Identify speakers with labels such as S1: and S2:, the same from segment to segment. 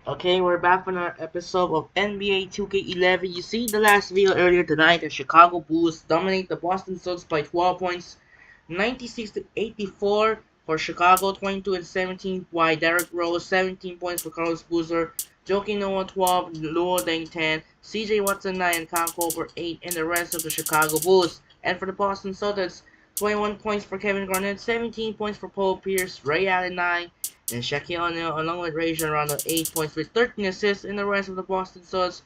S1: Okay, we're back for another episode of NBA 2K11. You see the last video earlier tonight, the Chicago Bulls dominate the Boston Celtics by 12 points, 96 to 84 for Chicago, 22 and 17 by Derrick Rose, 17 points for Carlos Boozer, Joakim Noah 12, Luol Deng 10, CJ Watson 9, and Kyle Korver 8, and the rest of the Chicago Bulls. And for the Boston Celtics, 21 points for Kevin Garnett, 17 points for Paul Pierce, Ray Allen 9, and Shaquille O'Neal, along with Rajon Rondo, 8 points with 13 assists in the rest of the Boston Celtics.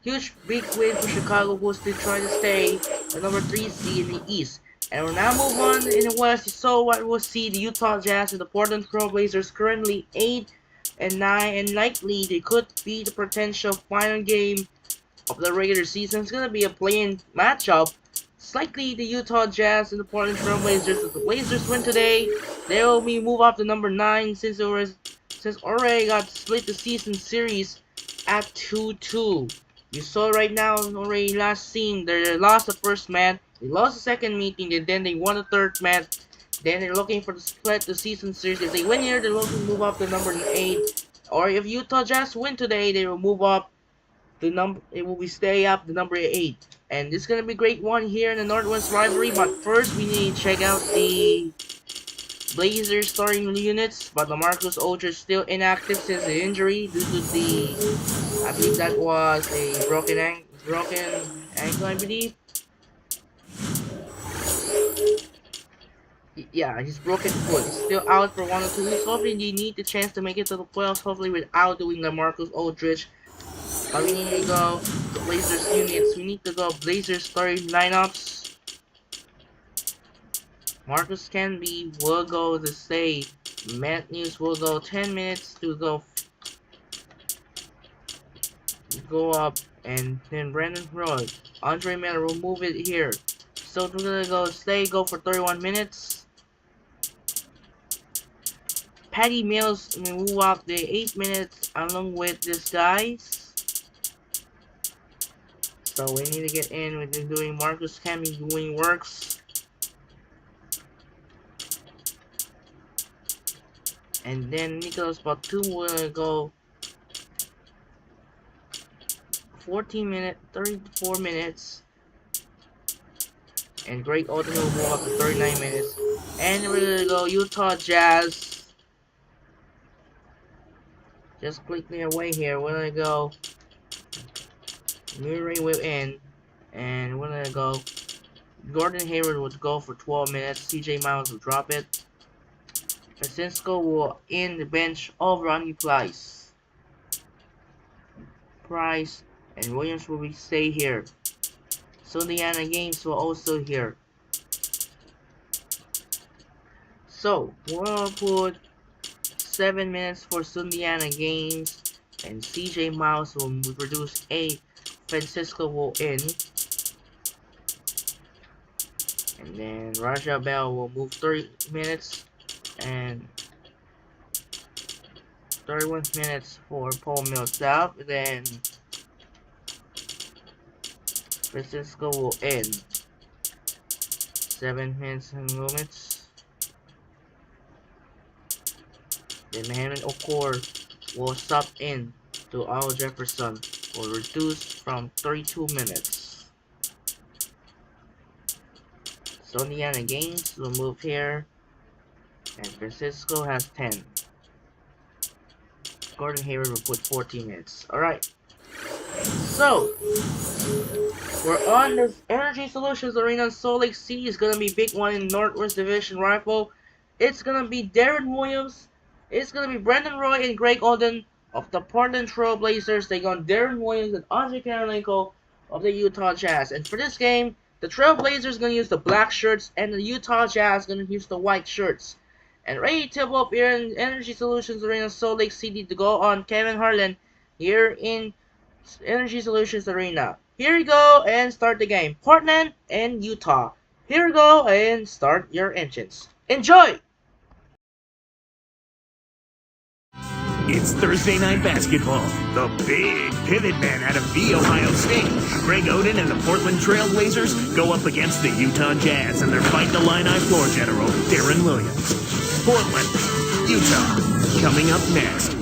S1: Huge big win for Chicago Bulls to try to stay the number 3 seed in the East. And we'll now move on in the West. So what we'll see the Utah Jazz and the Portland Trail Blazers currently 8 and 9, and likely they could be the potential final game of the regular season. It's gonna be a play-in matchup. It's likely the Utah Jazz and the Portland Trail Blazers. If the Blazers win today, they will be move up to number 9 since already got split the season series at 2-2. You saw right now already last scene they lost the first match, they lost the second meeting, and then they won the third match. Then they're looking for the split the season series. If they win here, they're looking to move up to number 8. Or if Utah Jazz win today, they will move up it will be stay up the number 8. And this is gonna be a great one here in the Northwest rivalry. But first we need to check out the Blazers starting units. But LaMarcus Aldridge still inactive since the injury due to I believe that was a broken ankle, I believe. Yeah, he's broken foot. He's still out for 1 or 2 weeks. Hopefully they need the chance to make it to the playoffs, hopefully without doing LaMarcus Aldridge. But we need to go the Blazers units. We need to go Blazers starting lineups. Marcus Camby will go to stay. Matthews will go 10 minutes to go up, and then Brandon Roy. Andrei Miller will move it here. So we're gonna go for 31 minutes. Patty Mills will move up the 8 minutes along with these guys. So we need to get in with doing Marcus Camby doing works. And then Nicholas Batum will go 34 minutes. And Greg Oden will move up to 39 minutes. And we're gonna go Utah Jazz. Just quickly away here, we're gonna go Murray will in, and we're gonna go Gordon Hayward would go for 12 minutes. CJ Miles will drop it. Francisco will in the bench of Ronnie Price, and Williams will stay here. So Indiana Games will also here. So we'll put 7 minutes for Indiana Games, and CJ Miles will produce 8. Francisco will in, and then Raja Bell will move 30 minutes, and 31 minutes for Paul Millsap. Then Francisco will in 7 minutes and moments. Then Mohamed Okor will sub in to Al Jefferson, will reduce from 32 minutes. So Indiana Games will move here, and Francisco has 10. Gordon Hayward will put 14 minutes. Alright. So we're on the Energy Solutions Arena in Salt Lake City. It's gonna be big one in Northwest Division Rifle. It's gonna be Darren Williams. It's gonna be Brandon Roy and Greg Oden of the Portland Trail Blazers. They got Darren Williams and Andrei Karolinko of the Utah Jazz. And for this game, the Trail Blazers gonna use the black shirts, and the Utah Jazz gonna use the white shirts. And ready to tip up here in Energy Solutions Arena, Salt Lake City, to go on Kevin Harlan here in Energy Solutions Arena. Here we go and start the game. Portland and Utah. Here we go and start your engines. Enjoy!
S2: It's Thursday night basketball. The big pivot man out of the Ohio State, Greg Oden and the Portland Trail Blazers go up against the Utah Jazz and their Fight the Illini floor general, Darren Williams. Portland, Utah, coming up next.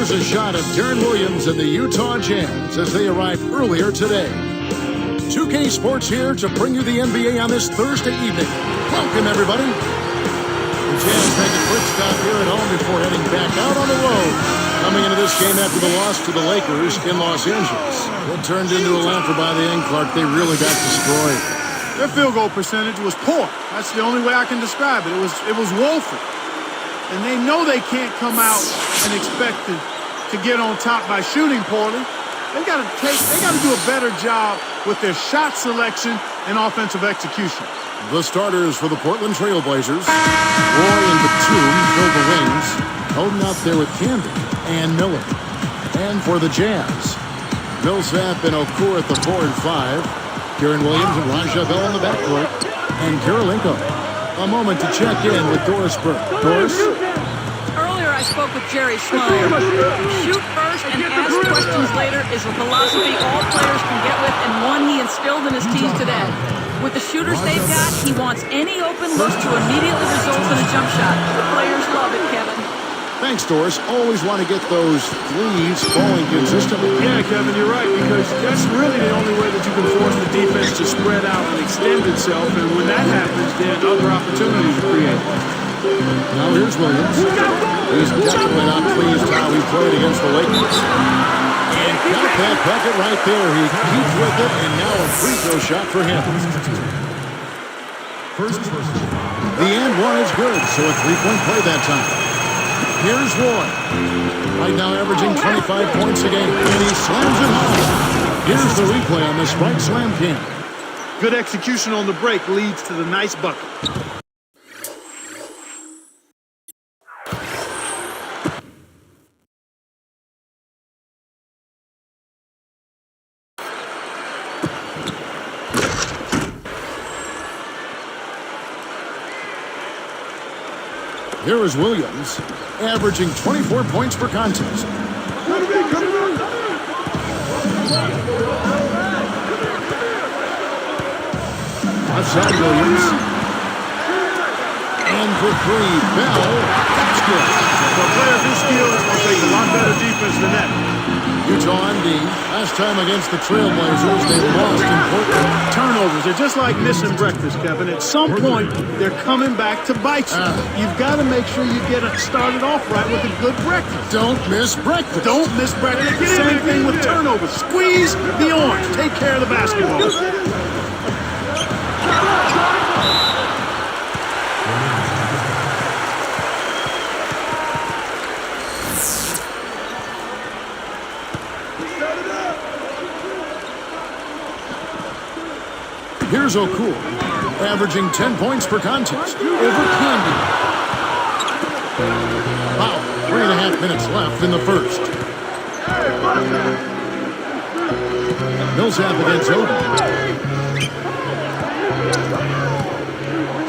S3: Here's a shot of Darren Williams and the Utah Jazz as they arrived earlier today. 2K Sports here to bring you the NBA on this Thursday evening. Welcome, everybody. The Jazz make a quick stop here at home before heading back out on the road. Coming into this game after the loss to the Lakers in Los Angeles. It turned into a lamper by the end, Clark. They really got destroyed.
S4: Their field goal percentage was poor. That's the only way I can describe it. It was woeful. And they know they can't come out and expect to get on top by shooting poorly. They got to do a better job with their shot selection and offensive execution.
S3: The starters for the Portland Trail Blazers. Roy and Batum fill the wings. Holding out there with Canby and Miller. And for the Jazz, Millsap and Okur at the 4 and 5. Kieran Williams and Raja Bell in the backcourt. And Karolinko. A moment to check in with Doris Burke. Doris?
S5: Earlier I spoke with Jerry Sloan. Shoot first and ask questions later is a philosophy all players can get with and one he instilled in his teams today. With the shooters they've got, he wants any open look to immediately result in a jump shot. The players love it, Kevin.
S3: Thanks, Doris. Always want to get those threes falling consistently.
S4: Yeah, Kevin, you're right, because that's really the only way that you can force the defense to spread out and extend itself, and when that happens, then other opportunities are created.
S3: Now here's Williams. He's definitely not pleased how he played against the Lakers. And got that bucket right there. He keeps with it, and now a free throw shot for him. The and one is good, so a three-point play that time. Here's Roy. Right now averaging 25 points a game, and he slams it home. Here's the replay on the Sprite Slam Cam.
S4: Good execution on the break leads to the nice bucket.
S3: Here is Williams, averaging 24 points per contest. Outside Williams. And for three, Bell. That's good.
S4: For a player of his skill, it's going to take a lot better defense than that.
S3: Utah on D. Last time against the Trailblazers, they lost in Portland.
S4: Turnovers, they're just like missing breakfast, Kevin. At some point, they're coming back to bite you. You've got to make sure you get it started off right with a good breakfast.
S3: Don't miss breakfast.
S4: Don't miss breakfast. Same thing with turnovers. Squeeze the orange. Take care of the basketball.
S3: Here's Okur, averaging 10 points per contest over Canby. Wow, 3.5 minutes left in the first. Millsap against Odom.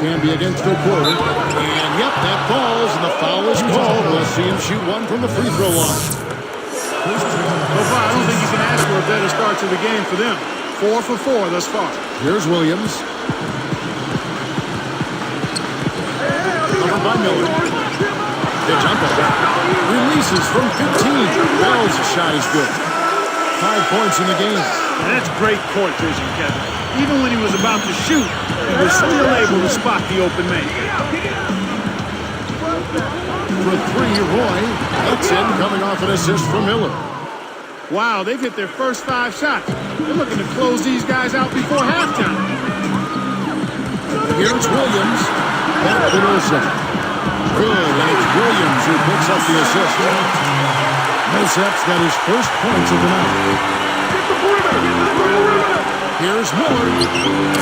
S3: Canby against Okur. And yep, that falls, and the foul is called. We'll see him shoot one from the free throw line.
S4: So far, I don't think you can ask for a better start to the game for them. 4 for 4 thus far.
S3: Here's Williams. Covered by Miller. The jumper. Releases from 15. Bell's shot is good. 5 points in the game.
S4: And that's great court vision, Kevin. Even when he was about to shoot, he was still able to spot the open man.
S3: For three, Roy. That's in, coming off an assist from Miller.
S4: Wow, they've hit their first 5 shots. They're looking to close these guys out before halftime.
S3: Here's Williams. Back to Millsap. Good, and it's Williams who picks up the assist. Millsap's got his first points of the night. Here's Miller.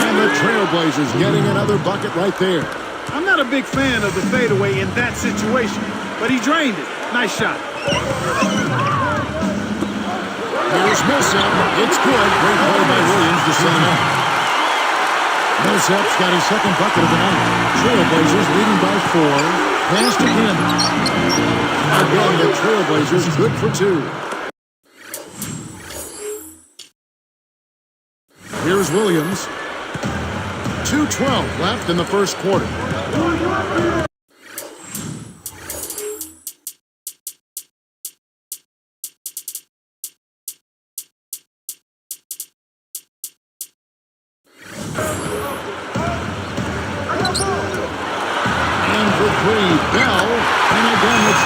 S3: And the Trailblazers getting another bucket right there.
S4: I'm not a big fan of the fadeaway in that situation, but he drained it. Nice shot.
S3: Here's Millsap. It's good. Great play by Williams to send him out. Millsap's got his second bucket of the night. Trailblazers leading by 4. Pass to him. Again, the Trailblazers good for 2. Here's Williams. 2:12 left in the first quarter.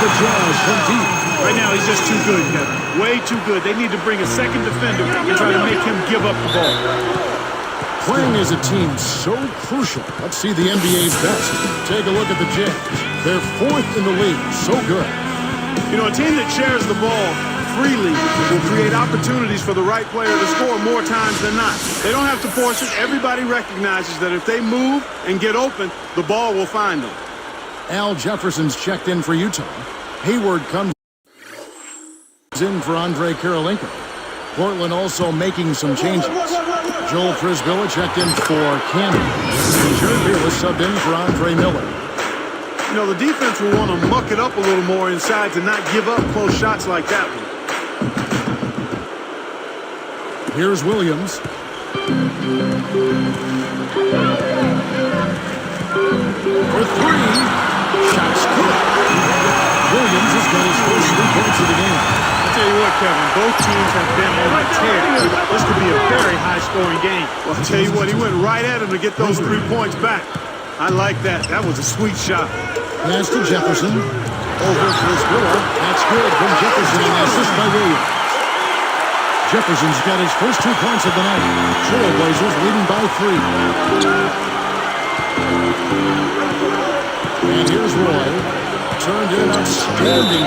S3: the Jazz from deep.
S4: Right now, he's just too good, Kevin. Way too good. They need to bring a second defender and try to make him give up the ball.
S3: Playing as a team so crucial. Let's see the NBA's best. Take a look at the Jazz. They're 4th in the league. So good.
S4: You know, a team that shares the ball freely will create opportunities for the right player to score more times than not. They don't have to force it. Everybody recognizes that if they move and get open, the ball will find them.
S3: Al Jefferson's checked in for Utah. Hayward comes in for Andrei. Portland also making some changes. Joel Frisbilla checked in for Cannon. Jerry was subbed in for Andre Miller.
S4: You know, the defense will want to muck it up a little more inside to not give up close shots like that one.
S3: Here's Williams. For 3. Shots good. Williams has got his first 3 points of the game.
S4: I'll tell you what, Kevin, both teams have been on a tear. This could be a very high-scoring game. Well, I'll tell you what, he went right at him to get those 3 points back. I like that. That was a sweet shot.
S3: Pass to Jefferson. Over for Frisbilla. That's good from Jefferson, and assist by Williams. Jefferson's got his first 2 points of the night. Trailblazers leading by 3. And here's Roy. Turned in outstanding.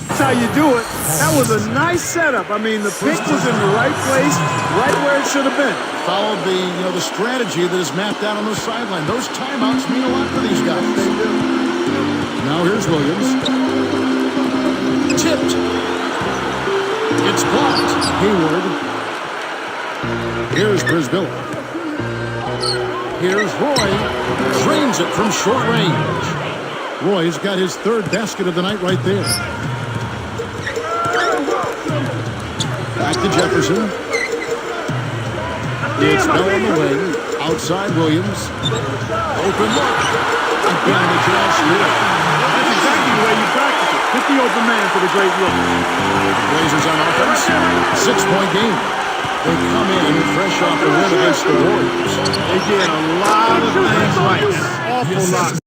S4: That's how you do it. That was a nice setup. I mean, the pick was in the right place, right where it should have been.
S3: Followed the strategy that is mapped out on the sideline. Those timeouts mean a lot for these guys.
S4: They do.
S3: Now here's Williams. Tipped. It's blocked. Hayward. Here's Brisbilla. Here's Roy. Drains it from short range. Roy's got his 3rd basket of the night right there. Back to Jefferson. It's Bell on the wing. Outside Williams. Open look. Again, the Jazz score.
S4: That's exactly the way you practice it. Hit the open man for the great look.
S3: Blazers on offense. 6-point game. They come in fresh off the win against the Warriors.
S4: They did a lot of things right. An awful lot.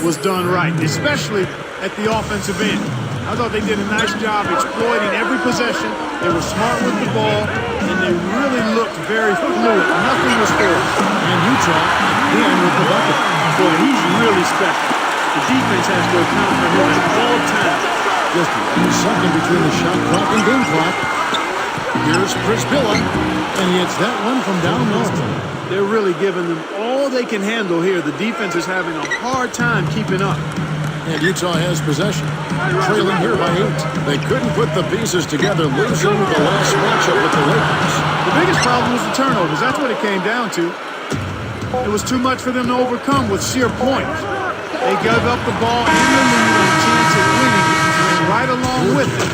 S4: Was done right, especially at the offensive end. I thought they did a nice job exploiting every possession. They were smart with the ball, and they really looked very fluid. Nothing was forced.
S3: And Utah again with the bucket.
S4: Boy, he's really special. The defense has to account for him at all times.
S3: Just 1 second between the shot clock and game clock. Here's Brisbilla, and he hits that one from down low.
S4: They're really giving them all they can handle here. The defense is having a hard time keeping up.
S3: And Utah has possession, trailing here by 8. They couldn't put the pieces together, losing the last matchup with the Lakers.
S4: The biggest problem was the turnovers. That's what it came down to. It was too much for them to overcome with sheer points. They gave up the ball and the lead and a chance of winning it, and right along with it.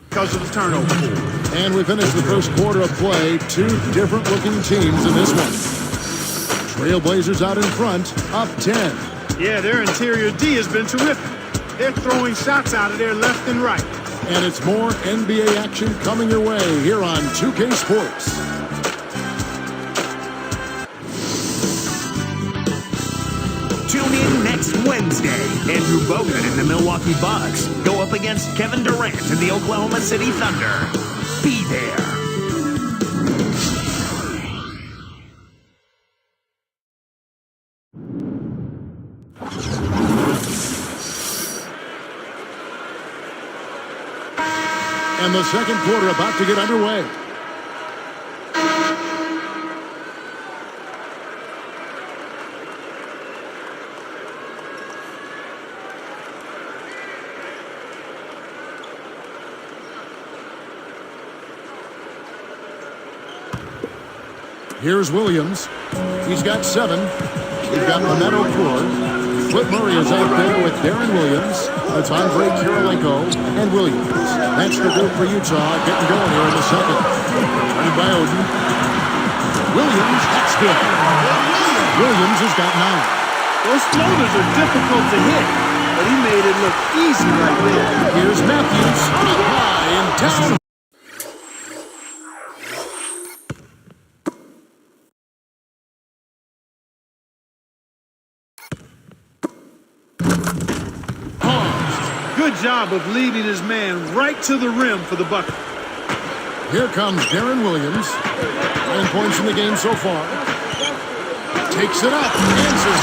S4: Because of the turnover.
S3: And we finished the first quarter of play. 2 different-looking teams in this one. Trailblazers out in front, up 10.
S4: Yeah, their interior D has been terrific. They're throwing shots out of there left and right.
S3: And it's more NBA action coming your way here on 2K Sports.
S2: Tune in next Wednesday. Andrew Bogut and the Milwaukee Bucks go up against Kevin Durant and the Oklahoma City Thunder. Be there.
S3: And the second quarter about to get underway. Here's Williams. He's got 7. We've got Memento Poor. Flip Murray is out there with Darren Williams. That's Andrei Kirilenko and Williams. That's the group for Utah getting going here in the second. Running by Oden. Williams, that's good. Williams has got 9.
S4: Those floaters are difficult to hit, but he made it look easy right there.
S3: Here's Matthews. Up high and down.
S4: Good job of leading his man right to the rim for the bucket.
S3: Here comes Darren Williams. 9 points in the game so far. Takes it up. Answers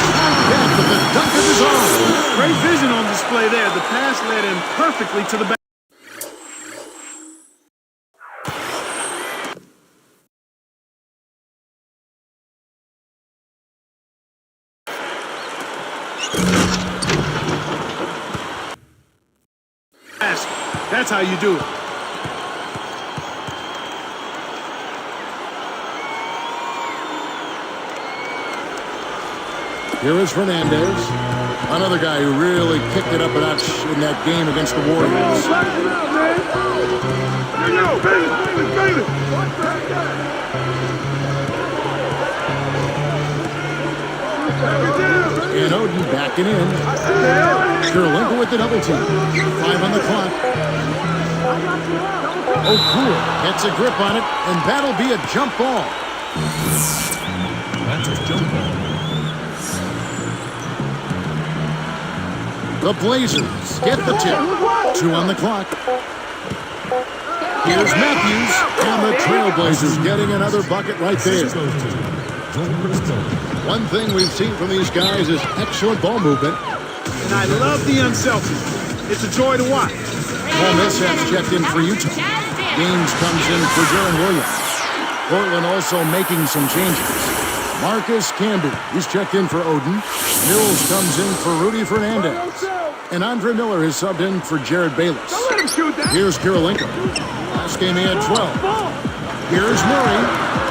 S3: back with the dunk of his own.
S4: Great vision on display there. The pass led him perfectly to the back. That's how you do it.
S3: Here is Fernandez. Another guy who really kicked it up a notch in that game against the Warriors. And Oden backing in. Kirilenko with the double team. 5 on the clock. Oh, cool. Gets a grip on it, and that'll be a jump ball. That's a jump ball. The Blazers get the tip. 2 on the clock. Here's Matthews, and the Trailblazers getting another bucket right there. One thing we've seen from these guys is excellent ball movement.
S4: And I love the unselfish. It's a joy to watch.
S3: Paul Millsap's checked in for Utah. Gaines comes in for Darren Williams. Portland also making some changes. Marcus Camby, he's checked in for Oden. Mills comes in for Rudy Fernandez. And Andre Miller is subbed in for Jared Bayless. Here's Kirilenko. Last game he had 12. Here's Murray.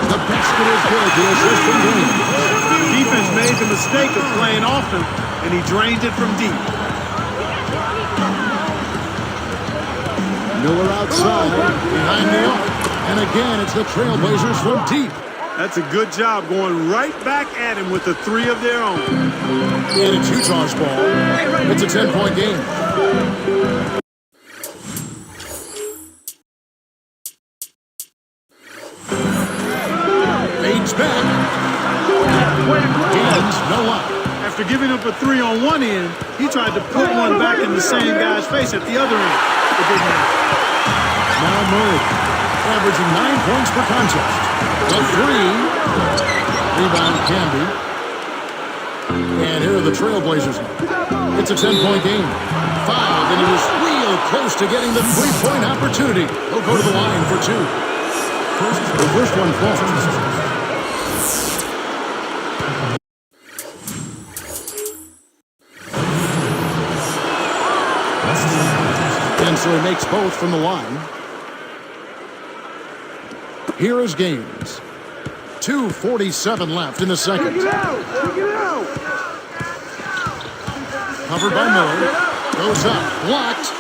S3: The basket is good to assist from Gaines.
S4: The defense made the mistake of playing often, and he drained it from deep.
S3: Miller outside, behind the arc. And again, it's the Trailblazers from deep.
S4: That's a good job going right back at him with the 3 of their own.
S3: And it's Utah's ball. It's a 10-point game. Fades back. Gaines, no luck.
S4: After giving up a 3 on one end, he tried to put one back in the same guy's face at the other end. It didn't happen.
S3: Now Murray, averaging 9 points per contest. The 3. Rebound Camby. And here are the Trailblazers. It's a 10-point game. Fouled, and he was real close to getting the 3-point opportunity. He'll go to the line for 2. The first one falls. And so he makes both from the line. Here is Gaines. 2:47 left in the second. Covered by Miller. Goes up. Blocked.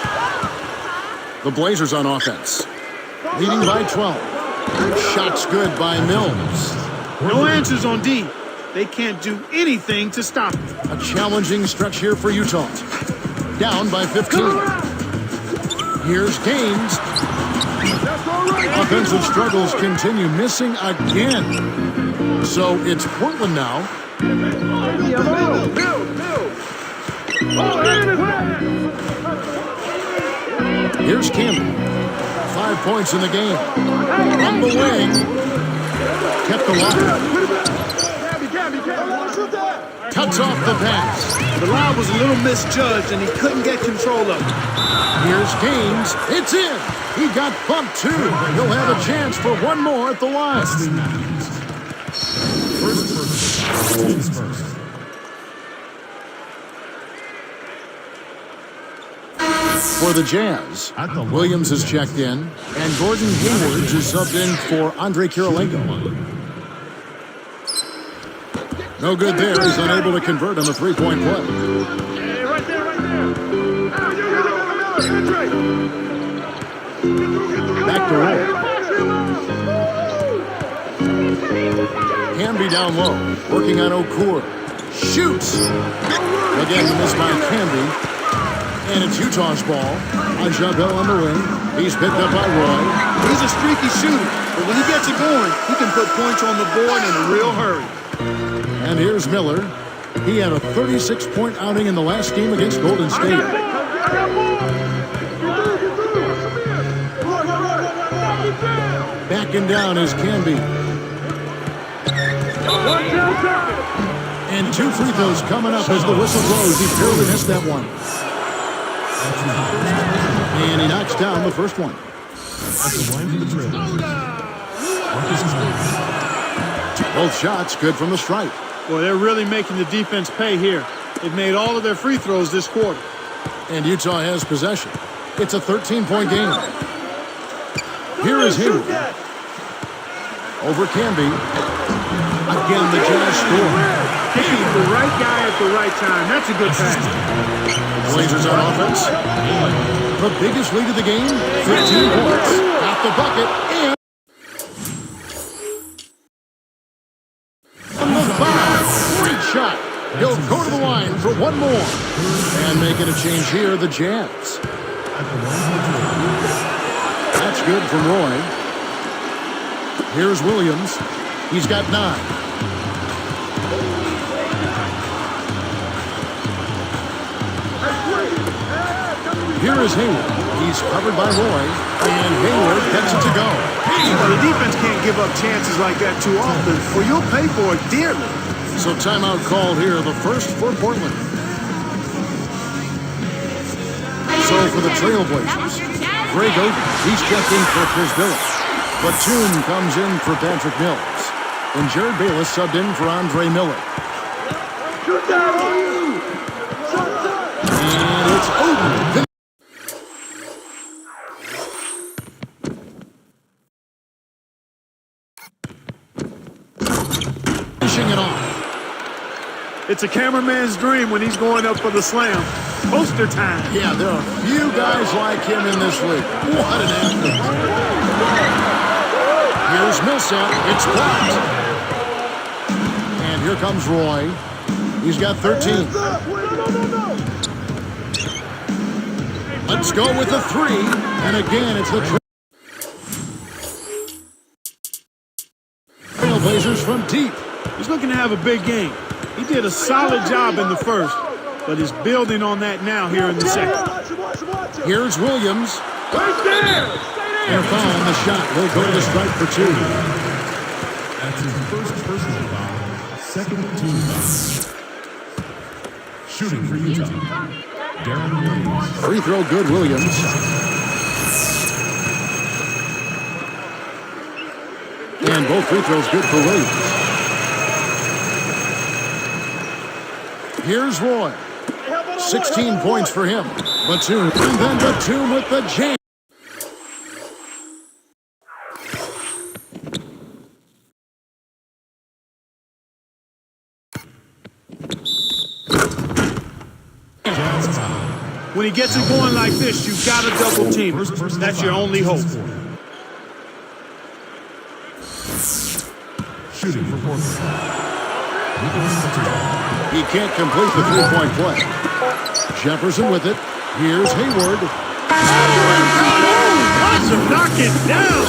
S3: The Blazers on offense. Leading by 12. Shots good by Mills.
S4: No answers on D. They can't do anything to stop him.
S3: A challenging stretch here for Utah. Down by 15. Here's Gaines. Offensive struggles continue, missing again. So it's Portland now. Here's Campbell. 5 points in the game. From the wing. Kept the line. Cuts off the pass.
S4: The lob was a little misjudged, and he couldn't get control of it.
S3: Here's Gaines. It's in. He got bumped, too. He'll have a chance for one more at the line. For the Jazz, Williams is checked in, and Gordon Hayward is subbed in for Andrei Kirilenko. No good there. He's unable to convert on the three-point play.
S4: Hey, right there, right there.
S3: Back to Roy. Canby down low. Working on Okur. Shoots. Again, the miss by Canby. And it's Utah's ball. Ajabel on the wing. He's picked up by Roy.
S4: He's a streaky shooter, but when he gets it going, he can put points on the board in a real hurry.
S3: And here's Miller. He had a 36-point outing in the last game against Golden State. Backing down is Canby. And 2 free throws coming up as the whistle blows. He barely missed that one. And he knocks down the first one. Both shots good from the stripe.
S4: Boy, they're really making the defense pay here. They've made all of their free throws this quarter.
S3: And Utah has possession. It's a 13-point game. Here is Hayward. Over Canby. Again, the Jazz score.
S4: Picking the right guy at the right time. That's a good pass.
S3: Blazers on offense. The biggest lead of the game, 15 points. Got the bucket and on the foul. Great shot. He'll go to the line for one more. And making a change here, the Jazz. That's good from Roy. Here's Williams. He's got 9. Here is Hayward. He's covered by Roy. And Hayward gets it to go.
S4: Well, the defense can't give up chances like that too often, or you'll pay for it dearly.
S3: So timeout called here, the first for Portland. So for the Trailblazers, Greg Oden, he's checked in for Chris Billups. Batum comes in for Patrick Mills. And Jared Bayless subbed in for Andre Miller. And it's Oden. Finishing it off.
S4: It's a cameraman's dream when he's going up for the slam. Poster time.
S3: Yeah, there are few guys like him in this league. What an athlete. Here's Millsap. It's blocked. And here comes Roy. He's got 13. Let's go with the 3. And again, it's the Trailblazers from deep.
S4: He's looking to have a big game. He did a solid job in the first, but is building on that now here in the second.
S3: Here's Williams. And a foul on the shot. He'll go to the stripe for 2.
S6: That's his first personal foul. Second team foul. Shooting for Utah, Darren Williams.
S3: Free throw good, Williams. And both free throws good for Williams. Here's Roy. 16 points for him. Batum. And then Batum with the jam.
S4: When he gets it going like this, you've got to double team him. That's your only hope.
S6: Shooting for Portland.
S3: He can't complete the three-point play. Jefferson with it. Here's Hayward.
S4: Watch him knock it down.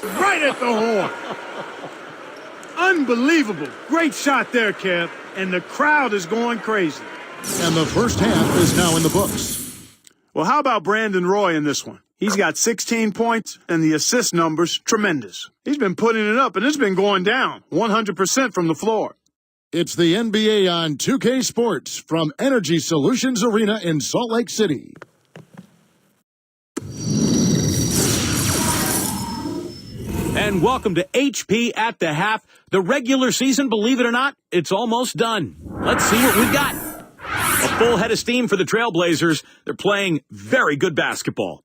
S4: Right at the horn. Unbelievable. Great shot there, Kev. And the crowd is going crazy.
S3: And the first half is now in the books.
S4: Well, how about Brandon Roy in this one? He's got 16 points, and the assist numbers, tremendous. He's been putting it up, and it's been going down 100% from the floor.
S3: It's the NBA on 2K Sports from Energy Solutions Arena in Salt Lake City.
S2: And welcome to HP at the half. The regular season, believe it or not, it's almost done. Let's see what we've got. A full head of steam for the Trailblazers. They're playing very good basketball.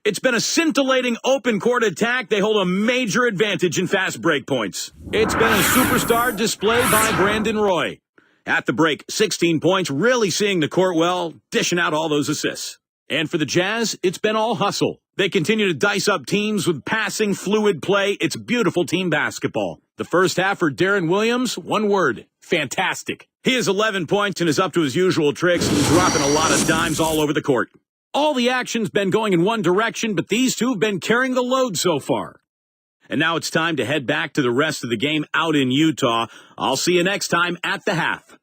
S2: It's been a scintillating open court attack. They hold a major advantage in fast break points. It's been a superstar display by Brandon Roy. At the break, 16 points, really seeing the court well, dishing out all those assists. And for the Jazz, it's been all hustle. They continue to dice up teams with passing, fluid play. It's beautiful team basketball. The first half for Darren Williams, one word, fantastic. He has 11 points and is up to his usual tricks, dropping a lot of dimes all over the court. All the action's been going in one direction, but these two have been carrying the load so far. And now it's time to head back to the rest of the game out in Utah. I'll see you next time at the half.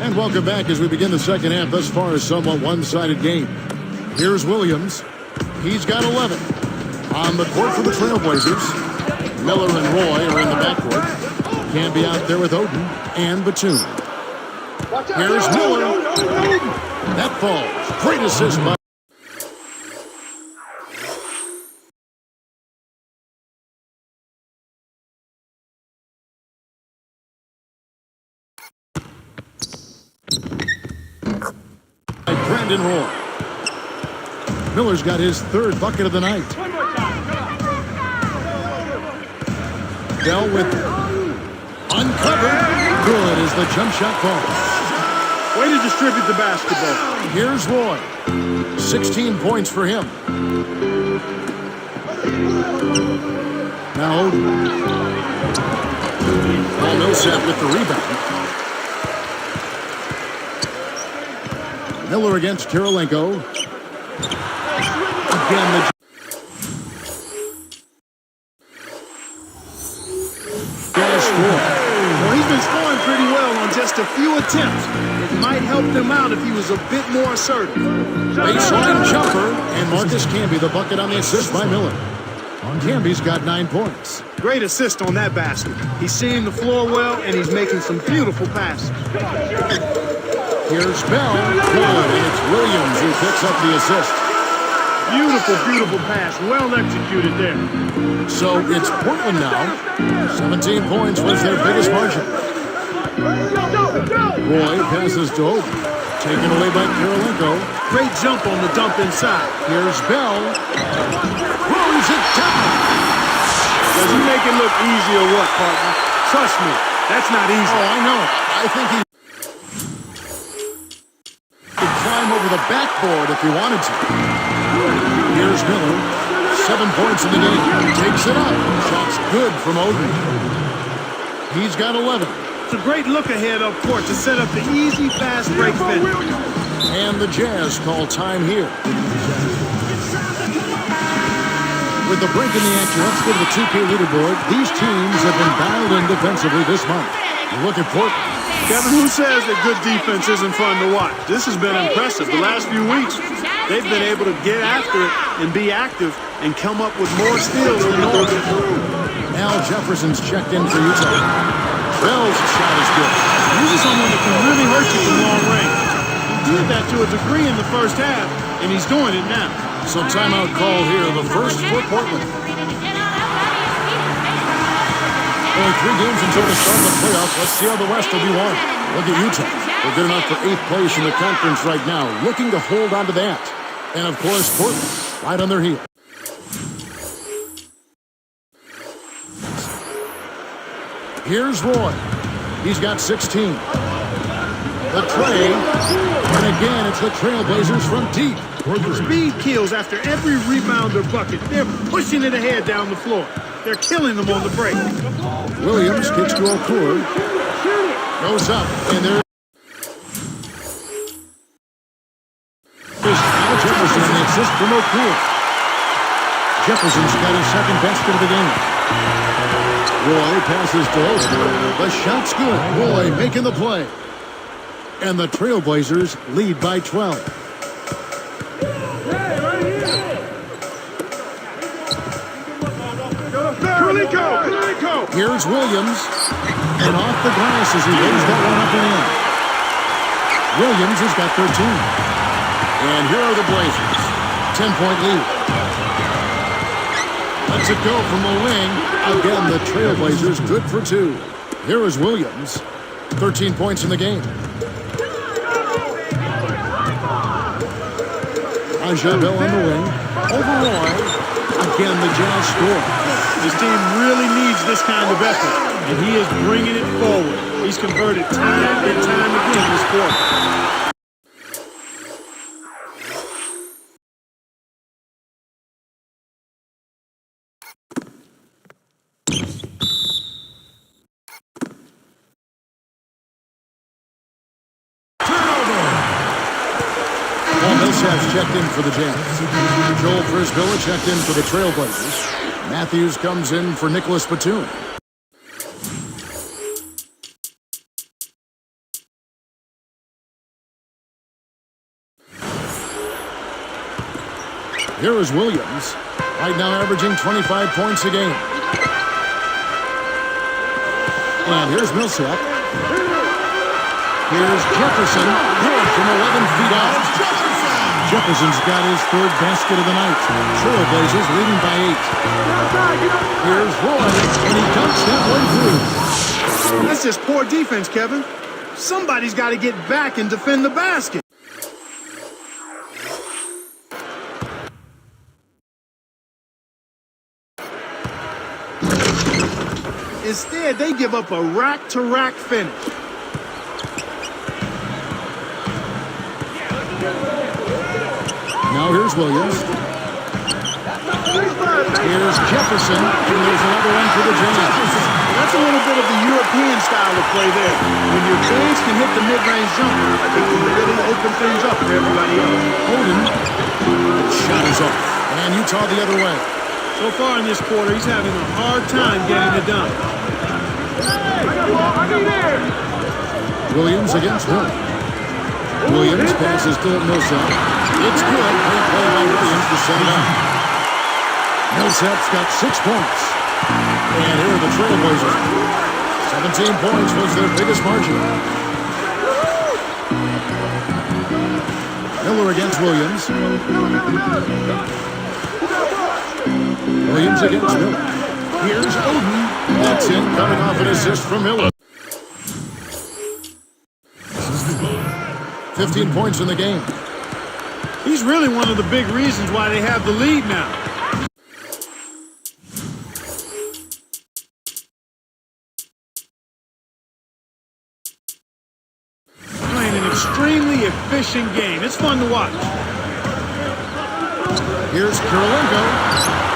S3: And welcome back as we begin the second half. Thus far, a somewhat one-sided game. Here's Williams. He's got 11. On the court for the Trailblazers, Miller and Roy are in the backcourt. Can be out there with Oden and Batum. Here's Miller. That falls. Great assist by Brandon Roy. Miller's got his third bucket of the night. Bell with uncovered. Good as the jump shot falls.
S4: Way to distribute the basketball.
S3: Here's Roy. 16 points for him. Now Oden. Paul Millsap with the rebound. Miller against Kirilenko. Again, the Jazz score.
S4: Well, he's been scoring pretty well on just a few attempts. It might help them out if he was a bit more assertive.
S3: Baseline jumper, and Marcus Camby the bucket on the assist by Miller. Camby's got 9 points.
S4: Great assist on that basket. He's seeing the floor well, and he's making some beautiful passes.
S3: Here's Bell. Good, and it's Williams who picks up the assist.
S4: Beautiful, beautiful pass. Well executed there.
S3: So it's Portland now. 17 points was their biggest margin. Roy passes to Oden. Taken away by Kirilenko.
S4: Great jump on the dump inside.
S3: Here's Bell. Throws it down.
S4: Does he make it look easy or what, partner? Trust me, that's not easy.
S3: Oh, I know. I think he could climb over the backboard if he wanted to. Here's Miller. 7 points in the game. Takes it up. Shot's good from Oden. He's got 11.
S4: It's a great look ahead up court to set up the easy fast break finish.
S3: And the Jazz call time here. With the break in the action, let's go to the 2K leaderboard. These teams have been dialed in defensively this month. You look at Portland.
S4: Kevin, who says that good defense isn't fun to watch? This has been impressive. The last few weeks, they've been able to get after it and be active and come up with more steals than normal.
S3: Al Jefferson's checked in for Utah. Bell's shot is good.
S4: This is someone that can really hurt you from long range. He did that to a degree in the first half, and he's doing it now.
S3: So timeout call here, the first for Portland. Only 3 games until the start of the playoffs. Let's see how the West will be won. Look at Utah. They're good enough for 8th place in the conference right now, looking to hold on to that. And, of course, Portland, right on their heel. Here's Roy. He's got 16. The tray. And again, it's the Trailblazers from deep.
S4: Speed kills after every rebound or bucket. They're pushing it ahead down the floor. They're killing them on the break.
S3: Williams kicks to Okur. Goes up, and there's Al Jefferson on the assist from Okur. Jefferson's got his second basket of the game. Roy passes to Oden. The shot's good. Roy making the play. And the Trailblazers lead by 12. Here's Williams. And off the glass as he lays that one up and in. Williams has got 13. And here are the Blazers. 10-point lead. Lets it go from the wing. Again, the Trailblazers good for 2. Here is Williams. 13 points in the game. Ajabel on the wing. Over Roy. Again, the Jazz score.
S4: This team really needs this kind of effort, and he is bringing it forward. He's converted time and time again this quarter.
S3: Millsap's checked in for the Jazz. Joel Frisbilla checked in for the Trailblazers. Matthews comes in for Nicholas Batum. Here is Williams. Right now averaging 25 points a game. And here's Millsap. Here's Jefferson. Good from 11 feet out. Jefferson's got his 3rd basket of the night. Trailblazers leading by 8. Here's Roy, and he dumps that one through.
S4: That's just poor defense, Kevin. Somebody's got to get back and defend the basket. Instead, they give up a rack-to-rack finish.
S3: Now here's Williams. Here's Jefferson, and there's another one for the Jazz.
S4: That's a little bit of the European style of play there. When your bigs can hit the mid-range jumper, it can really open things up for everybody else.
S3: Oden. Shot is off. And Utah the other way.
S4: So far in this quarter, he's having a hard time getting it done.
S3: Williams against Miller. Williams passes to Millsap. It's good. Great play by Williams to set it up. Millsap's got 6 points. And here are the Trailblazers. 17 points was their biggest margin. Miller against Williams. Williams against Miller. Here's Oden. That's in, coming off an assist from Miller. 15 points in the game.
S4: He's really one of the big reasons why they have the lead now. Playing an extremely efficient game. It's fun to watch.
S3: Here's Kirilenko.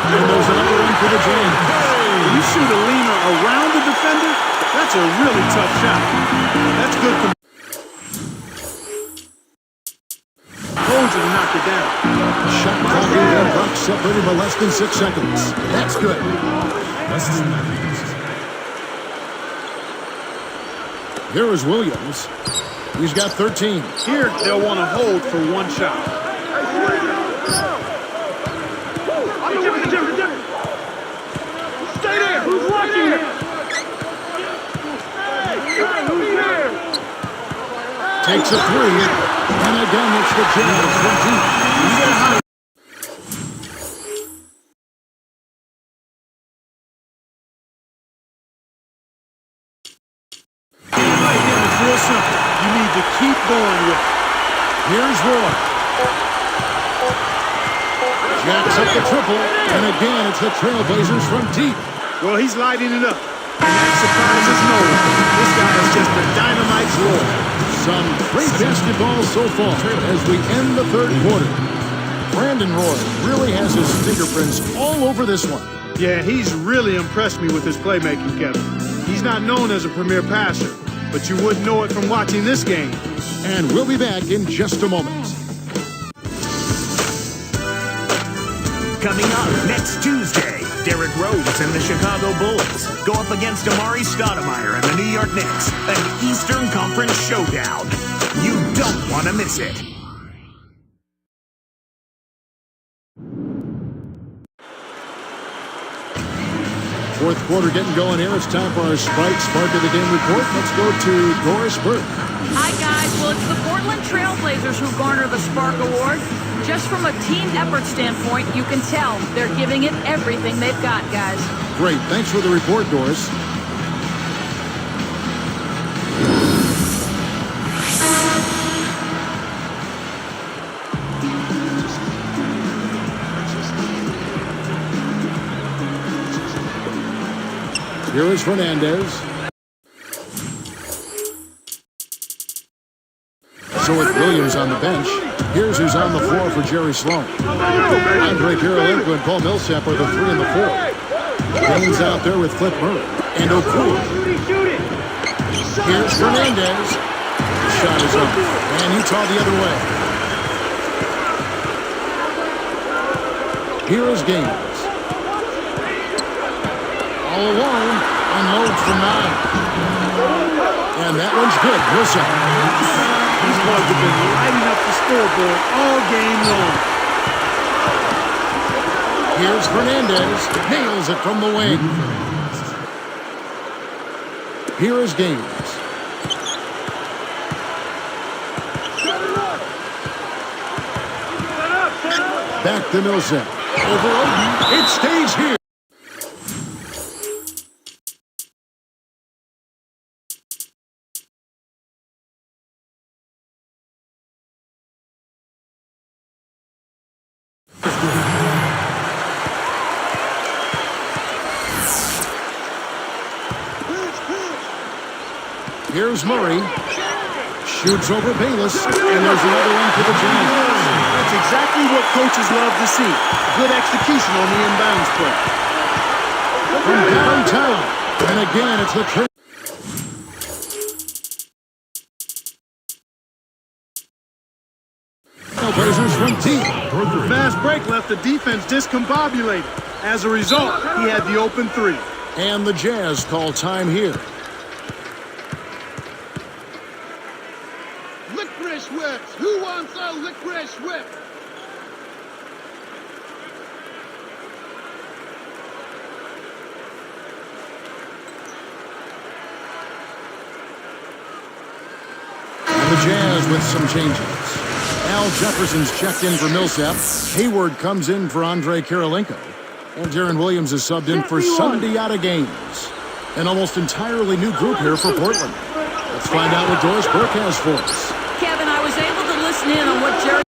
S3: And there's another one for the Jazz.
S4: When you shoot a leaner around the defender, that's a really tough shot. That's good for told you to knock it down.
S3: Shot clock and Bucks separated by less than 6 seconds. That's good. Here is Williams. He's got 13.
S4: Here, they'll want to hold for one shot. Stay there. Who's watching it?
S3: Takes a 3. And again, it's the Jazz from deep.
S4: It's real simple. You need to keep going with it.
S3: Here's Roy. Jacks up the triple. And again, it's the Trailblazers from deep.
S4: Well, he's lighting it up. And that surprises no one. This guy is just a dynamite scorer.
S3: Some great basketball so far as we end the 3rd quarter. Brandon Roy really has his fingerprints all over this one.
S4: Yeah, he's really impressed me with his playmaking, Kevin. He's not known as a premier passer, but you wouldn't know it from watching this game.
S3: And we'll be back in just a moment.
S2: Coming up next Tuesday, Derrick Rose and the Chicago Bulls go up against Amari Stoudemire and the New York Knicks. An Eastern Conference showdown. You don't want to miss it.
S3: Fourth quarter getting going here. It's time for our Spark of the Game report. Let's go to Doris Burke.
S5: Hi, guys. Well, it's the Portland Trailblazers who garner the Spark Award. Just from a team effort standpoint, you can tell they're giving it everything they've got, guys.
S3: Great. Thanks for the report, Doris. Here is Fernandez. So with Williams on the bench, here's who's on the floor for Jerry Sloan. Andrei and Paul Millsap are the 3 and the 4. Baines out there with Cliff Murray and O'Cool. Here's Fernandez. Shot is up. And Utah the other way. Here is Gaines. All alone, unloads from 9. And that one's good. Millsap.
S4: These boys have been lighting up the scoreboard all game long.
S3: Here's Fernandez. Nails it from the wing. Here is Gaines. Back to Millsap. Over Oden. It stays here. Here's Murray. Shoots over Bayless. And there's another one for the Giants.
S4: That's exactly what coaches love to see. Good execution on the inbounds play.
S3: From downtown. And again, it's the Trailblazers from deep.
S4: The fast break left the defense discombobulated. As a result, he had the open 3.
S3: And the Jazz call time here.
S7: Licorice whips. Who wants a licorice whip?
S3: And the Jazz with some changes. Al Jefferson's checked in for Millsap. Hayward comes in for Andrei Kirilenko. And Darren Williams is subbed in for Sunday out of games. An almost entirely new group here for Portland. Let's find out what Doris Burke has for us.
S5: Kevin, I was able to listen in on what Jerry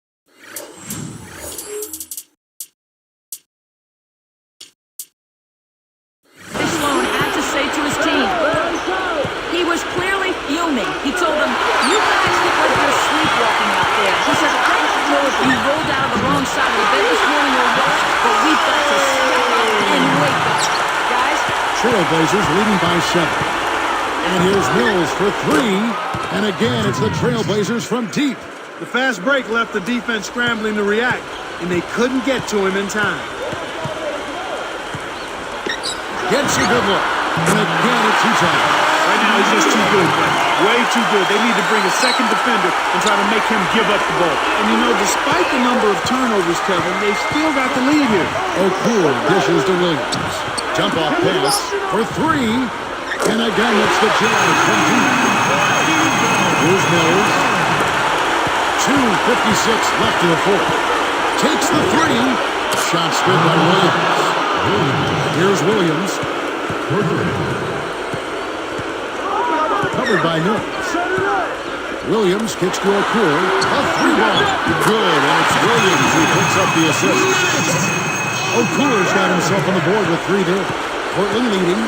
S5: Sloan had to say to his team. He was clearly fuming. He told them, "You guys look like you're sleepwalking out there." He said, "I don't know if you rolled out of the wrong side of the bed this morning or what, but we've got to step up and wake up." Guys,
S3: Trailblazers leading by 7. And here's Mills for 3. And again, it's the Trailblazers from deep.
S4: The fast break left the defense scrambling to react, and they couldn't get to him in time.
S3: Gets a good look. And again, it's Utah.
S4: Right now, he's just too good, man. Way too good. They need to bring a second defender and try to make him give up the ball. And you know, despite the number of turnovers, Kevin, they still got the lead here.
S3: O'Cool dishes to Williams. Jump off pass for 3. And again, it's the Jazz from deep. Here's Mills. 2:56 left in the 4th. Takes the 3. Shot good by Williams. Here's Williams. Covered by Mills. Williams kicks to O'Cool. A 3-ball. Good, and it's Williams who picks up the assist. O'Cool's got himself on the board with 3 there. Portland leading.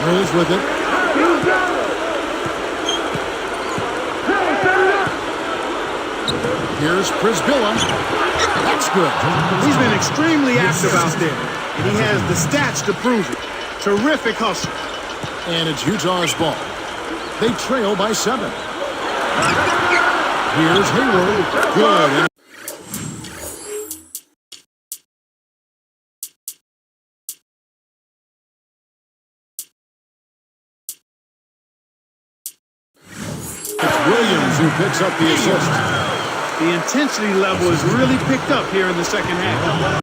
S3: Mills with it. Here's Prisbilla. That's good.
S4: He's been extremely active out there, and he has the stats to prove it. Terrific hustle.
S3: And it's Utah's ball. They trail by 7. Here's Hayward. Good. It's Williams who picks up the assist.
S4: The intensity level is really picked up here in the second half.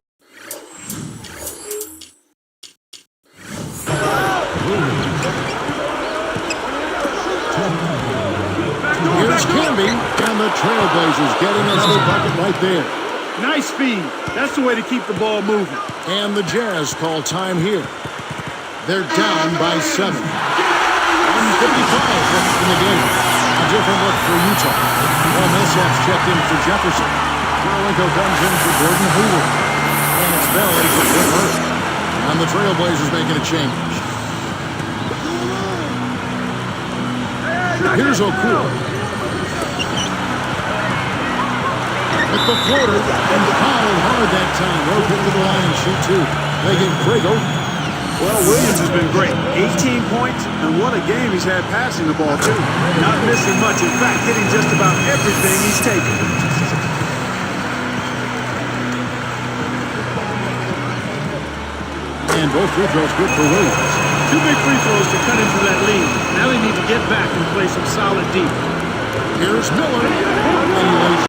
S3: Here's Camby, and the Trailblazers getting another bucket right there.
S4: Nice speed. That's the way to keep the ball moving.
S3: And the Jazz call time here. They're down by 7. 1:55 left in the game. A different look for Utah. Well, Millsap's checked in for Jefferson. Karolinko comes in for Gordon Hayward. And it's Bell in for Cliff Hurst. And the Trailblazers making a change. Here's O'Cool. With the floater, and fouled hard that time. Rope into the line and shoot two. They get Craig open.
S4: Well, Williams has been great. 18 points, and what a game he's had passing the ball, too. Not missing much. In fact, hitting just about everything he's taken.
S3: And both free throws good for Williams.
S4: 2 big free throws to cut into that lead. Now they need to get back and play some solid deep.
S3: Here's Miller. And he lays.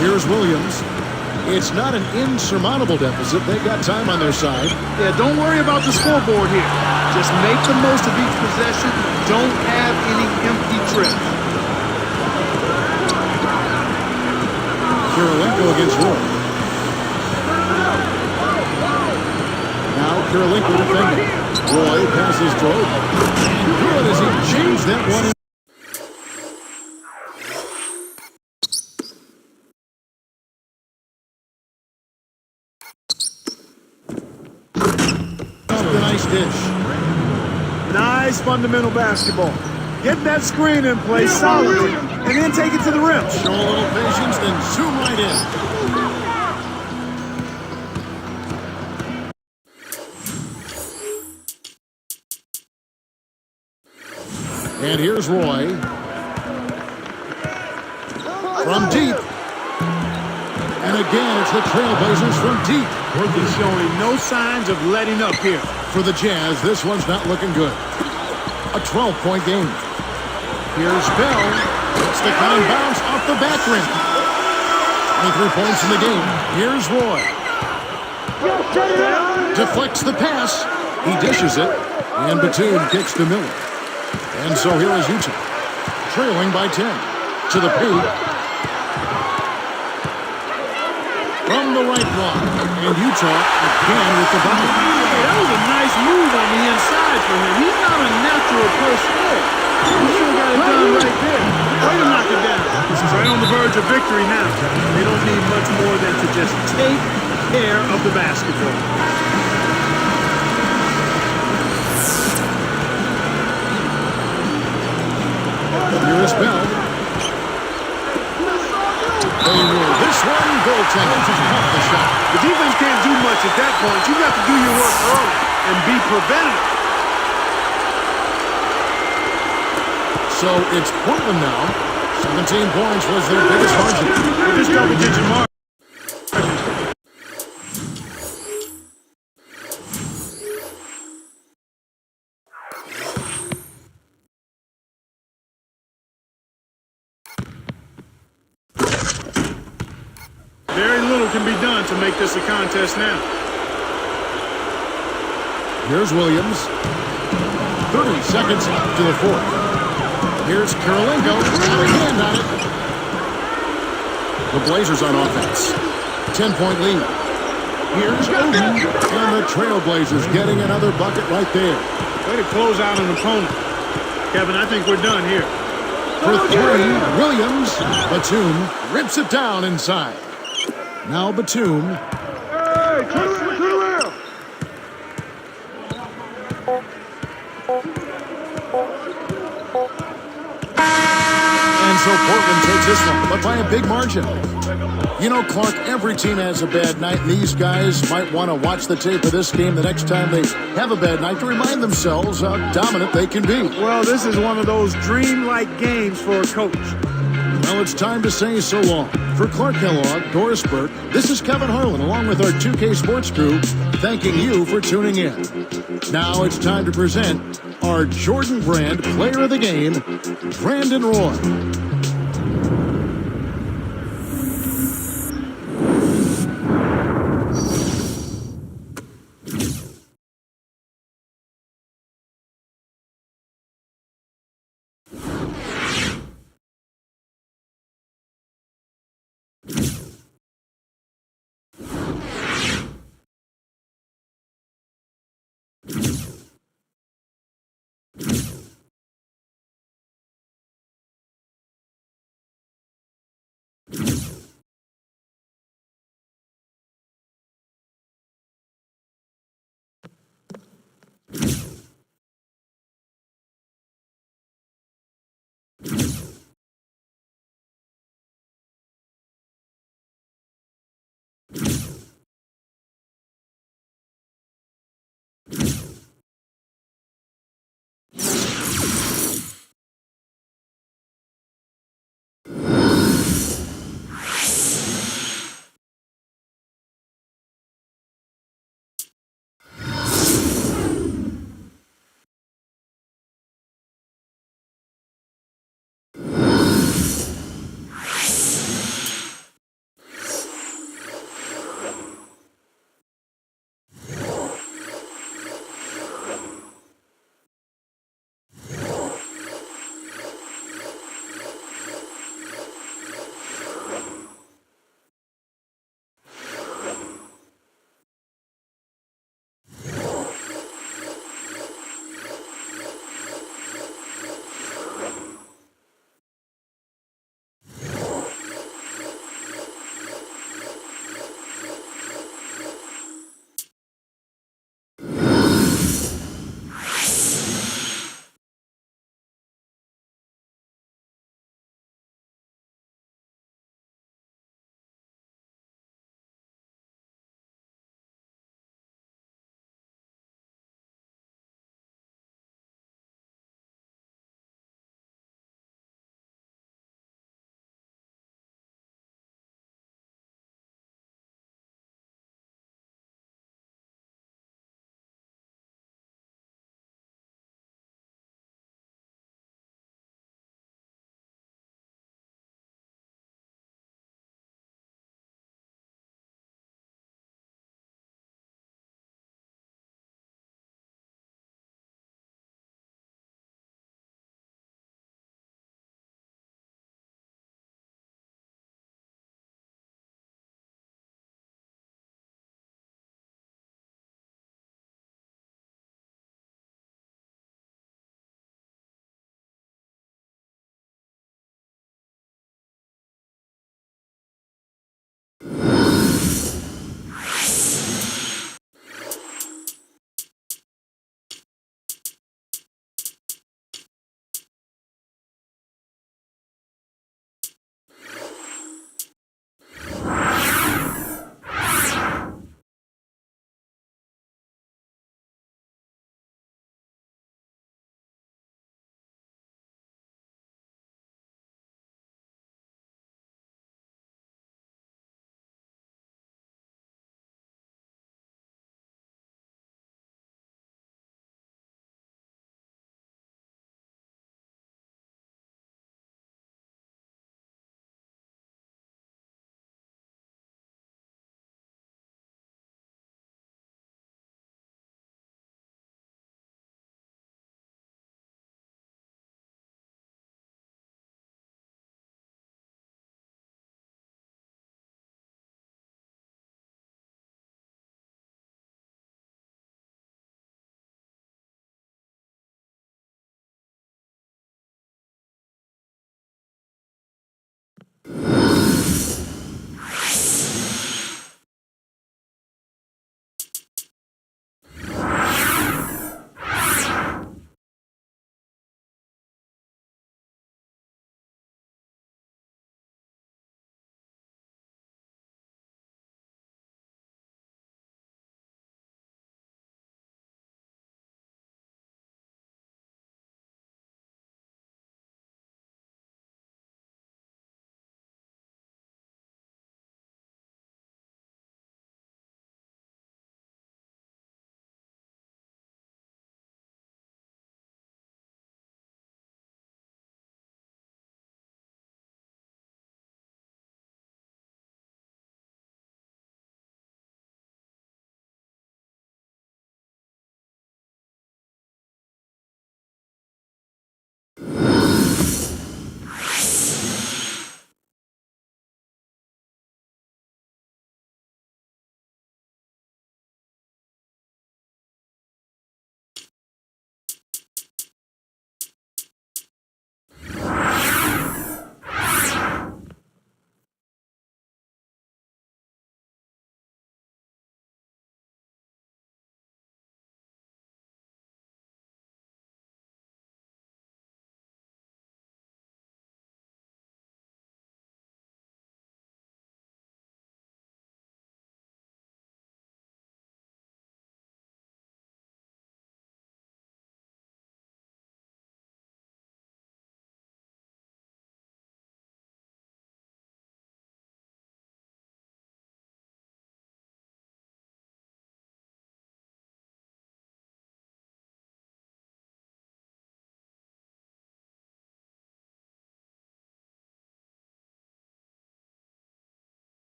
S3: Here's Williams. It's not an insurmountable deficit. They've got time on their side.
S4: Yeah, don't worry about the scoreboard here. Just make the most of each possession. Don't have any empty trips.
S3: Karolinko against Roy. Now Karolinko defending. Roy passes Drove. And good as he changed that one. The nice dish.
S4: Nice fundamental basketball. Get that screen in place solidly, and then take it to the rim.
S3: Show a little patience, then zoom right in. And here's Roy. From deep. And again, it's the Trailblazers from deep.
S4: He's showing no signs of letting up here.
S3: For the Jazz, this one's not looking good. A 12-point game. Here's Bell. It's the cutting bounce off the back rim. 23 points in the game. Here's Roy. Deflects the pass. He dishes it. And Batum kicks to Miller. And so here is Utah. Trailing by 10. To the paint. From the right block. And Utah again with the bucket.
S4: Hey, that was a nice move on the inside for him. He's not a natural post scorer. He should have got it done right there. Way to knock it down. He's right on the verge of victory now. They don't need much more than to just take care of the basketball.
S3: Here's Bell. They will. This one, goaltender just caught the shot.
S4: The defense can't do much at that point. You got to do your work early and be preventative.
S3: So it's Portland now. 17 points was their biggest margin.
S4: With this double-digit margin. Very little can be done to make this a contest now.
S3: Here's Williams. 30 seconds to the fourth. Here's Karolinko. Got a hand on it. The Blazers on offense. 10-point lead. Here's Odin. And the Trailblazers getting another bucket right there.
S4: Way to close out an opponent. Kevin, I think we're done here.
S3: For three, Williams. Batum rips it down inside. Now Batum.
S7: Hey, to the rim!
S3: And so Portland takes this one, but by a big margin. You know, Clark, every team has a bad night, and these guys might want to watch the tape of this game the next time they have a bad night to remind themselves how dominant they can be.
S4: Well, this is one of those dreamlike games for a coach.
S3: Well, it's time to say so long. For Clark Kellogg, Doris Burke, this is Kevin Harlan, along with our 2K Sports crew, thanking you for tuning in. Now it's time to present our Jordan Brand Player of the Game, Brandon Roy.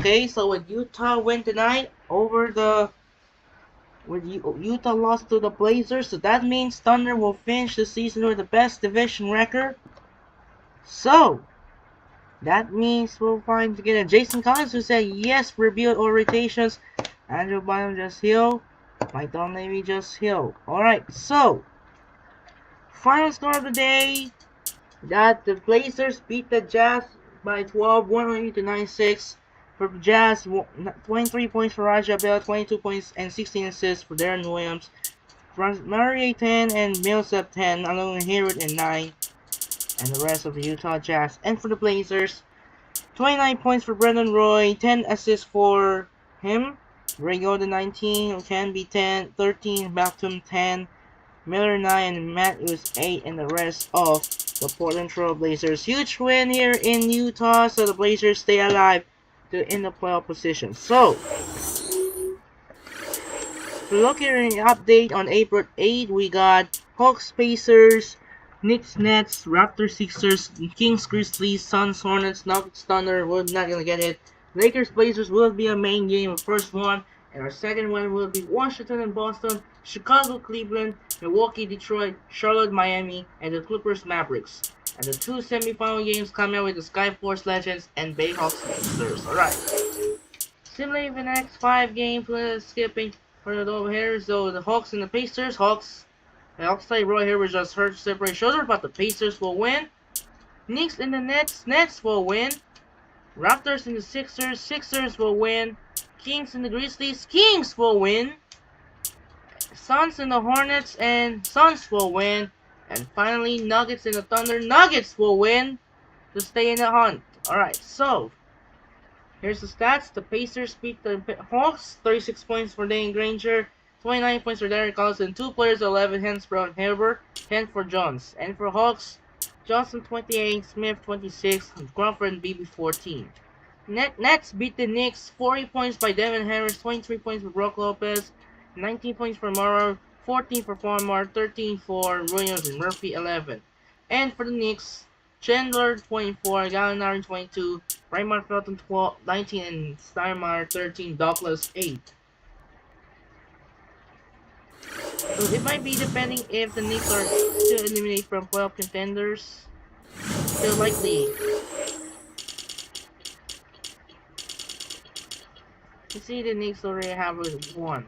S1: Okay, so with Utah win tonight Utah lost to the Blazers, so that means Thunder will finish the season with the best division record. So that means we'll find together Jason Collins who said yes, rebuild or rotations. Andrew Bynum just heal. Mike Navy just heal. Alright, so final score of the day that the Blazers beat the Jazz by 12, 100 to 96. For the Jazz, 23 points for Raja Bell, 22 points and 16 assists for Darren Williams. Murray 10 and Millsap 10, along with Hayward and 9. And the rest of the Utah Jazz. And for the Blazers, 29 points for Brendan Roy, 10 assists for him. Ray Golden 19, can be 10, 13, Batum 10, Miller 9, and Matthews 8, and the rest of the Portland Trail Blazers. Huge win here in Utah, so the Blazers stay alive in the playoff position. So, looking at an update on April 8, we got Hawks Pacers, Knicks Nets, Raptors Sixers, Kings Grizzlies, Suns Hornets, Nuggets Thunder. We're not gonna get it. Lakers Blazers will be a main game, the first one, and our second one will be Washington and Boston, Chicago Cleveland, Milwaukee Detroit, Charlotte Miami, and the Clippers Mavericks. And the two semifinal games come out with the Skyforce Legends and Bayhawks Sixers. Alright. Similarly, the next 5 games, we're skipping for the over here. So the Hawks and the Pacers. The Hawks play Roy Hibbert just hurt separate shoulder, but the Pacers will win. Knicks and the Nets will win. Raptors and the Sixers will win. Kings and the Grizzlies will win. Suns and the Hornets and Suns will win. And finally, Nuggets and the Thunder, Nuggets will win to stay in the hunt. Alright, so here's the stats. The Pacers beat the Hawks, 36 points for Dane Granger, 29 points for Derek Collison, 2 players, 11 hands for Herbert, 10 for Jones. And for Hawks, Johnson 28, Smith 26, Crawford and BB 14. Nets beat the Knicks, 40 points by Devin Harris, 23 points for Brook Lopez, 19 points for Morrow, 14 for Farmar, 13 for Williams and Murphy 11. And for the Knicks, Chandler 24, Gallinari 22, Raymond Felton 12, 19, and Steinmeier 13, Douglas 8. So it might be depending if the Knicks are still eliminated from playoff contenders. Still likely. You see the Knicks already have one.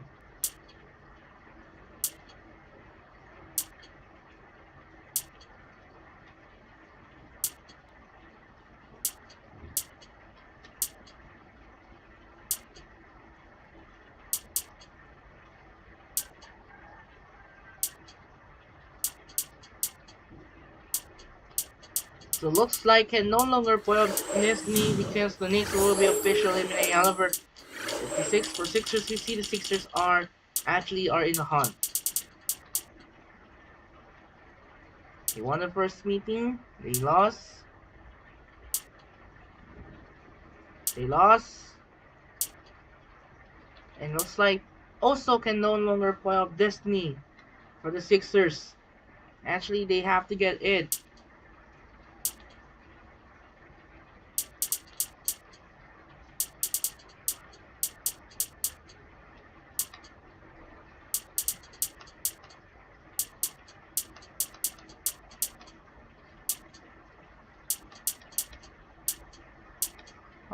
S1: So looks like can no longer playoff destiny because the Knicks will be officially eliminated. However, for Sixers, we see the Sixers are in the hunt. They won the first meeting. They lost. And looks like also can no longer playoff destiny for the Sixers. Actually, they have to get it.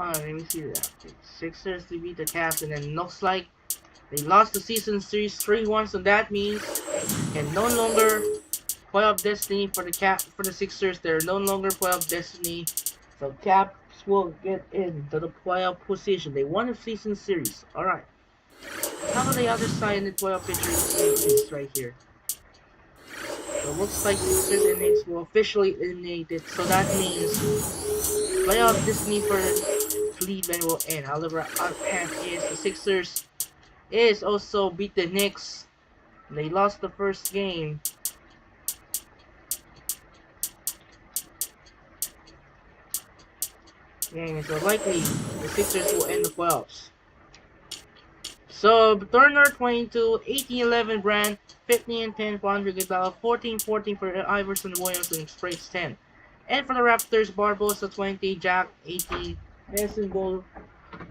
S1: Let me see that. Sixers to beat the Cavs, and then looks like they lost the season series 3-1, so that means can no longer playoff destiny for the Sixers. They're no longer playoff destiny, so Caps will get into the playoff position. They won the season series. All right. How about the other side in the playoff picture is right here. So it looks like Sixers and Knicks will officially eliminate it, so that means playoff destiny for Cleveland will end. However, our path is the Sixers is also beat the Knicks. They lost the first game. So likely the Sixers will end the playoffs. So Turner 22, 18-11 Brand, 15-10 for Andre Iguodala, 14-14 for Iverson Williams and Sprague's 10. And for the Raptors, Barbosa 20, Jack 18, Nelson Gold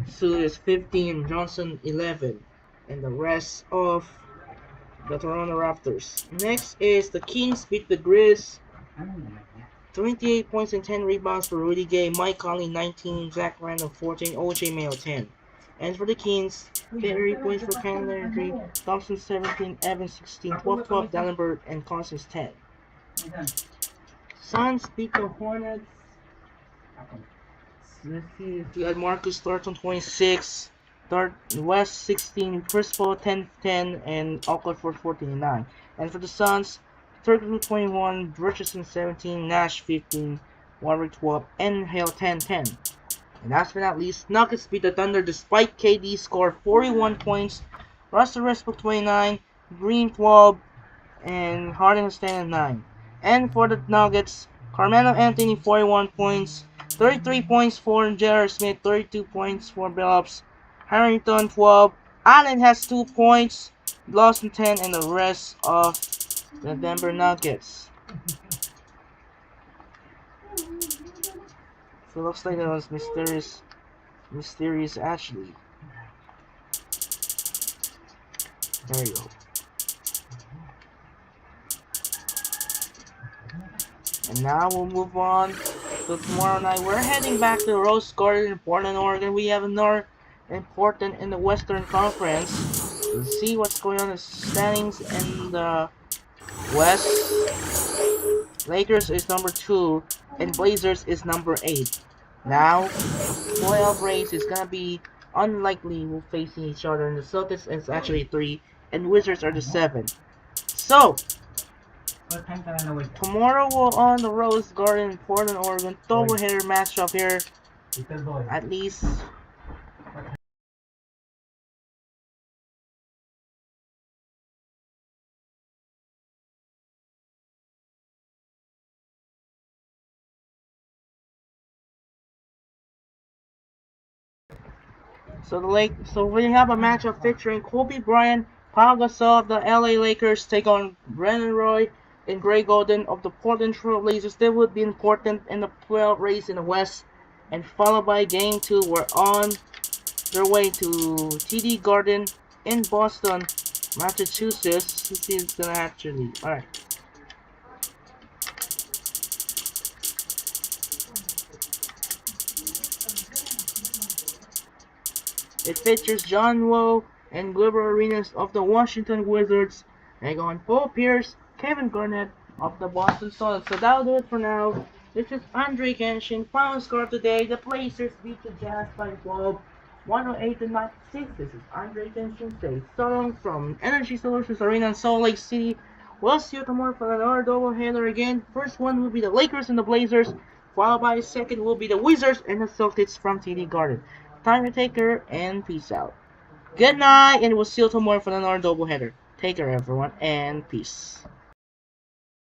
S1: Sue is 15, Johnson 11, and the rest of the Toronto Raptors. Next is the Kings beat the Grizz. 28 points and 10 rebounds for Rudy Gay, Mike Conley 19, Zach Randolph 14, OJ Mayo 10. And for the Kings, 30 points for Kyle Landry, Thompson 17, Evans 16, 12, Dallenberg, and Cousins 10. Suns beat the Hornets. Let's see, we had Marcus Thornton 26, West 16, Chris Paul 10, and Okafor 14-9. And for the Suns, 32-21, Richardson 17, Nash 15, Warwick 12, and Hale 10. And last but not least, Nuggets beat the Thunder despite KD scored 41 points, Russell Westbrook 29, Green 12, and Harden standing 9. And for the Nuggets, Carmelo Anthony 41 points, 33 points for J.R. Smith, 32 points for Billups, Harrington 12, Allen has 2 points, Lawson 10, and the rest of the Denver Nuggets. So it looks like that was mysterious Ashley. There you go. And now we'll move on to tomorrow night. We're heading back to Rose Garden in Portland, Oregon. We have another important in the Western Conference. Let's see what's going on in the standings in the West. Lakers is number 2 and Blazers is number 8. Now, playoff race is gonna be unlikely we're facing each other. And the Celtics is actually 3 and Wizards are the 7. So, tomorrow we're on the Rose Garden in Portland, Oregon. Doubleheader matchup here. At least. So we have a matchup featuring Kobe Bryant, Pau Gasol of the LA Lakers take on Brandon Roy and Greg Golden of the Portland Trail Blazers. They would be important in the playoff race in the West. And followed by Game 2, we're on their way to TD Garden in Boston, Massachusetts. This is gonna actually. Alright. It features John Wall and Glover Arenas of the Washington Wizards, and on Paul Pierce, Kevin Garnett of the Boston Celtics. So that'll do it for now. This is Andrei Kenshin. Final score of the day: the Blazers beat the Jazz by 12, 108-96. This is Andrei Kenshin. Say so long from Energy Solutions Arena in Salt Lake City. We'll see you tomorrow for another doubleheader again. First one will be the Lakers and the Blazers, followed by the second will be the Wizards and the Celtics from TD Garden. Time to take care and peace out. Good night, and we'll see you tomorrow for another doubleheader. Take care, everyone, and peace.